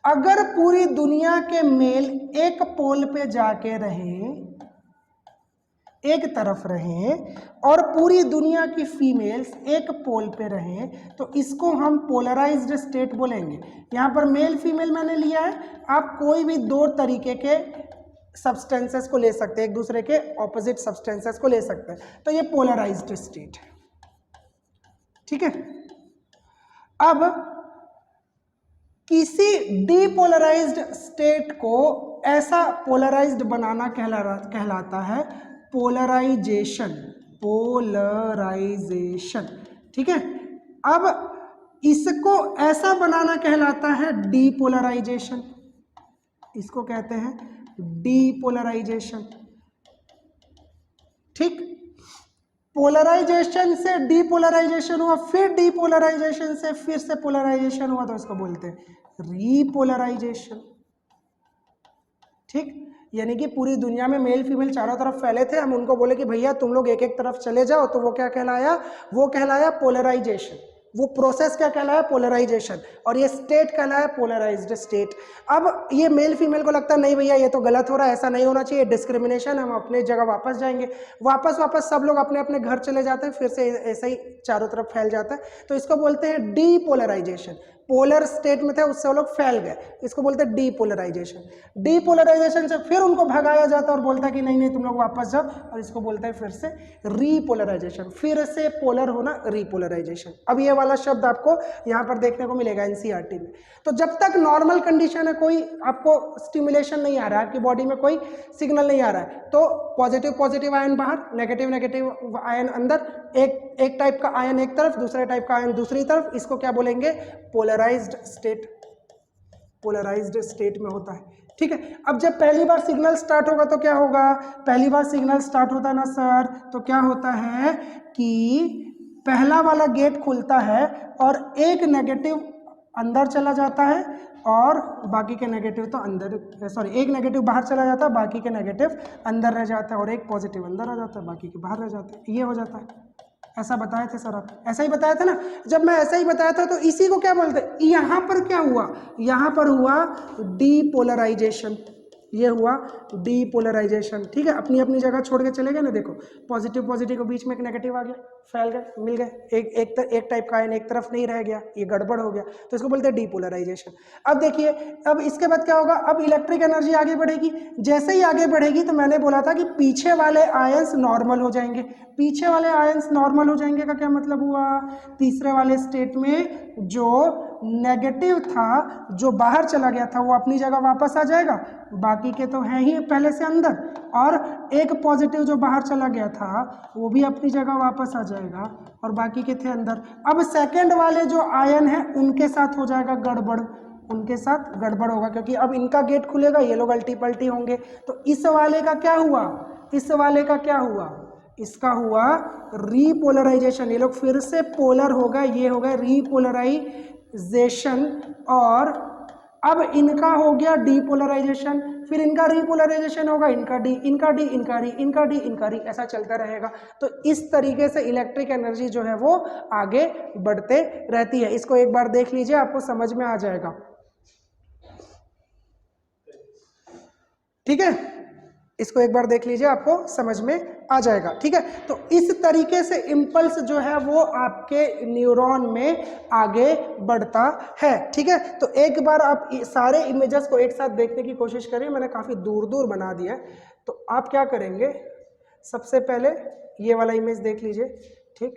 अगर पूरी दुनिया के मेल एक पोल पे जाके रहे, एक तरफ रहें, और पूरी दुनिया की फीमेल्स एक पोल पे रहें, तो इसको हम पोलराइज्ड स्टेट बोलेंगे। यहाँ पर मेल फीमेल मैंने लिया है, आप कोई भी दो तरीके के सब्सटेंसेस को ले सकते हैं, एक दूसरे के ऑपोजिट सब्सटेंसेस को ले सकते हैं, तो ये पोलराइज्ड स्टेट है, ठीक है। अब किसी डीपोलराइज्ड स्टेट को ऐसा पोलराइज्ड बनाना कहलाता है पोलराइजेशन, पोलराइजेशन, ठीक है। अब इसको ऐसा बनाना कहलाता है डीपोलराइजेशन, इसको कहते हैं डीपोलराइजेशन, ठीक। पोलराइजेशन से डीपोलराइजेशन हुआ, फिर डीपोलराइजेशन से फिर से पोलराइजेशन हुआ, तो इसको बोलते हैं रीपोलराइजेशन, ठीक। यानी कि पूरी दुनिया में मेल फीमेल चारों तरफ फैले थे, हम उनको बोले कि भैया तुम लोग एक एक तरफ चले जाओ, तो वो क्या कहलाया? वो कहलाया पोलराइजेशन। वो प्रोसेस क्या कहलाया? पोलराइजेशन। और ये स्टेट कहलाया पोलराइज्ड स्टेट। अब ये मेल फीमेल को लगता है नहीं भैया ये तो गलत हो रहा है, ऐसा नहीं होना चाहिए, डिस्क्रिमिनेशन, हम अपने जगह वापस जाएंगे। वापस सब लोग अपने अपने घर चले जाते हैं, फिर से ऐसे ही चारों तरफ फैल जाता है, तो इसको बोलते हैं डीपोलराइजेशन। पोलर स्टेट में थे, उससे वो लोग फैल गए, इसको बोलते हैं डीपोलराइजेशन। डीपोलराइजेशन से फिर उनको भगाया जाता है और बोलता है कि नहीं नहीं तुम लोग वापस जाओ, और इसको बोलते हैं फिर से रीपोलराइजेशन, फिर से पोलर होना, रीपोलराइजेशन। अब ये वाला शब्द आपको यहाँ पर देखने को मिलेगा एनसीईआरटी में। तो जब तक नॉर्मल कंडीशन है, कोई आपको स्टिमुलेशन नहीं आ रहा है, आपकी बॉडी में कोई सिग्नल नहीं आ रहा है, तो पॉजिटिव आयन बाहर, नेगेटिव आयन अंदर, एक टाइप का आयन एक तरफ, दूसरे टाइप का आयन दूसरी तरफ, इसको क्या बोलेंगे? Polarised state. पोलराइज्ड स्टेट में होता है, ठीक है। अब जब पहली बार सिग्नल स्टार्ट होगा तो क्या होगा? पहली बार सिग्नल स्टार्ट होता है ना सर, तो क्या होता है कि पहला वाला गेट खुलता है और एक नेगेटिव अंदर चला जाता है और बाकी के नेगेटिव तो अंदर, सॉरी, एक नेगेटिव बाहर चला जाता है, बाकी के नेगेटिव अंदर रह जाता है, और एक पॉजिटिव अंदर आ जाता है, बाकी के बाहर रह जाते हैं। ये हो जाता है। ऐसा बताए थे सर आप, ऐसा ही बताया था ना? जब मैं ऐसा ही बताया था तो इसी को क्या बोलते हैं? यहाँ पर क्या हुआ? यहाँ पर हुआ डीपोलराइजेशन, ये हुआ डीपोलराइजेशन, ठीक है। अपनी अपनी जगह छोड़ के चले गए ना, देखो पॉजिटिव के बीच में एक नेगेटिव आ गया, फैल गए, मिल गए, एक टाइप का आयन एक तरफ नहीं रह गया, ये गड़बड़ हो गया, तो इसको बोलते हैं डीपोलराइजेशन। अब देखिए, अब इसके बाद क्या होगा? अब इलेक्ट्रिक एनर्जी आगे बढ़ेगी। जैसे ही आगे बढ़ेगी तो मैंने बोला था कि पीछे वाले आयंस नॉर्मल हो जाएंगे। पीछे वाले आयंस नॉर्मल हो जाएंगे का क्या मतलब हुआ? तीसरे वाले स्टेट में जो नेगेटिव था, जो बाहर चला गया था, वो अपनी जगह वापस आ जाएगा, बाकी के तो हैं ही पहले से अंदर, और एक पॉजिटिव जो बाहर चला गया था वो भी अपनी जगह वापस आ जाएगा, और बाकी के थे अंदर। अब सेकंड वाले जो आयन है उनके साथ हो जाएगा गड़बड़, उनके साथ गड़बड़ होगा, क्योंकि अब इनका गेट खुलेगा, ये लोग अल्टी पल्टी होंगे। तो इस वाले का क्या हुआ? इस वाले का क्या हुआ? इसका हुआ रीपोलराइजेशन। ये लोग फिर से पोलर हो गए, ये हो गए रीपोलराइजेशन, और अब इनका हो गया डीपोलराइजेशन, फिर इनका रीपोलराइजेशन होगा, इनका डी, इनका डी, इनका री, इनका डी, इनका री, ऐसा चलता रहेगा। तो इस तरीके से इलेक्ट्रिक एनर्जी जो है वो आगे बढ़ते रहती है। इसको एक बार देख लीजिए, आपको समझ में आ जाएगा, ठीक है। इसको एक बार देख लीजिए, आपको समझ में आ जाएगा, ठीक है। तो इस तरीके से इम्पल्स जो है वो आपके न्यूरॉन में आगे बढ़ता है, ठीक है। तो एक बार आप सारे इमेजेस को एक साथ देखने की कोशिश करिए, मैंने काफ़ी दूर दूर बना दिया है। तो आप क्या करेंगे? सबसे पहले ये वाला इमेज देख लीजिए, ठीक।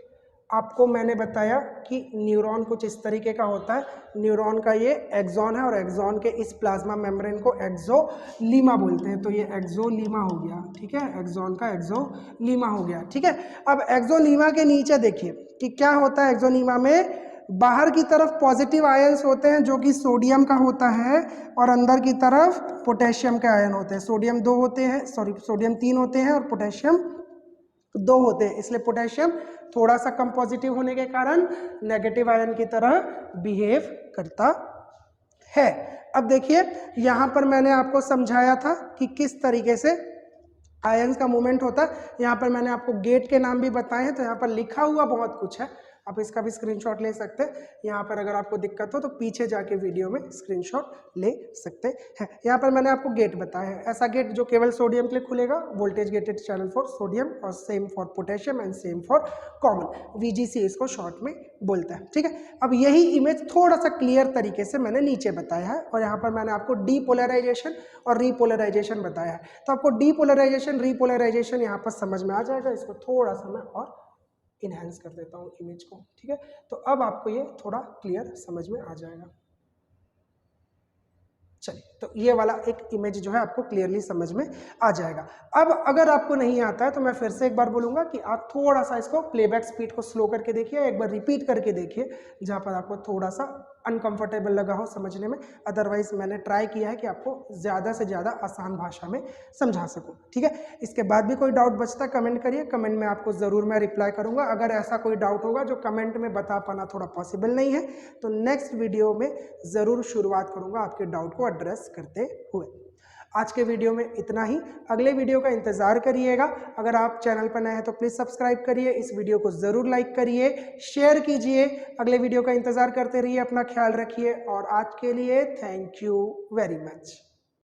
आपको मैंने बताया कि न्यूरॉन कुछ इस तरीके का होता है। न्यूरॉन का ये एक्सॉन है और एक्सॉन के इस प्लाज्मा मेम्ब्रेन को एक्सोलीमा बोलते हैं। तो ये एक्सोलीमा हो गया, ठीक है, एक्सॉन का एक्सोलीमा हो गया, ठीक है। अब एक्सोलीमा के नीचे देखिए कि क्या होता है। एक्सोलीमा में बाहर की तरफ पॉजिटिव आयंस होते हैं जो कि सोडियम का होता है, और अंदर की तरफ पोटेशियम के आयन होते हैं। सोडियम 2 होते हैं, सॉरी सोडियम 3 होते हैं और पोटेशियम 2 होते हैं। इसलिए पोटेशियम थोड़ा सा कम पॉजिटिव होने के कारण नेगेटिव आयन की तरह बिहेव करता है। अब देखिए यहां पर मैंने आपको समझाया था कि किस तरीके से आयंस का मूवमेंट होता है। यहाँ पर मैंने आपको गेट के नाम भी बताए हैं, तो यहाँ पर लिखा हुआ बहुत कुछ है, आप इसका भी स्क्रीनशॉट ले सकते हैं। यहाँ पर अगर आपको दिक्कत हो तो पीछे जाके वीडियो में स्क्रीनशॉट ले सकते हैं। यहाँ पर मैंने आपको गेट बताया है, ऐसा गेट जो केवल सोडियम के लिए खुलेगा, voltage gated channel for sodium, और same for potassium and same for common, VGC इसको शॉर्ट में बोलता है, ठीक है। अब यही इमेज थोड़ा सा क्लियर तरीके से मैंने नीचे बताया है, और यहाँ पर मैंने आपको डीपोलराइजेशन और रीपोलराइजेशन बताया है। तो आपको डीपोलराइजेशन रीपोलराइजेशन यहाँ पर समझ में आ जाएगा। इसको थोड़ा सा मैं और इनहेंस कर देता हूँ इमेज को, ठीक है। तो अब आपको ये थोड़ा क्लियर समझ में आ जाएगा। चलिए, तो ये वाला एक इमेज जो है आपको क्लियरली समझ में आ जाएगा। अब अगर आपको नहीं आता है तो मैं फिर से एक बार बोलूंगा कि आप थोड़ा सा इसको प्लेबैक स्पीड को स्लो करके देखिए, एक बार रिपीट करके देखिए जहां पर आपको थोड़ा सा अनकंफर्टेबल लगा हो समझने में। अदरवाइज मैंने ट्राई किया है कि आपको ज़्यादा से ज़्यादा आसान भाषा में समझा सकूं, ठीक है। इसके बाद भी कोई डाउट बचता कमेंट करिए, कमेंट में आपको ज़रूर मैं रिप्लाई करूंगा। अगर ऐसा कोई डाउट होगा जो कमेंट में बता पाना थोड़ा पॉसिबल नहीं है तो नेक्स्ट वीडियो में ज़रूर शुरुआत करूंगा आपके डाउट को एड्रेस करते हुए। आज के वीडियो में इतना ही, अगले वीडियो का इंतजार करिएगा। अगर आप चैनल पर नए हैं तो प्लीज़ सब्सक्राइब करिए, इस वीडियो को ज़रूर लाइक करिए, शेयर कीजिए। अगले वीडियो का इंतजार करते रहिए, अपना ख्याल रखिए, और आज के लिए थैंक यू वेरी मच।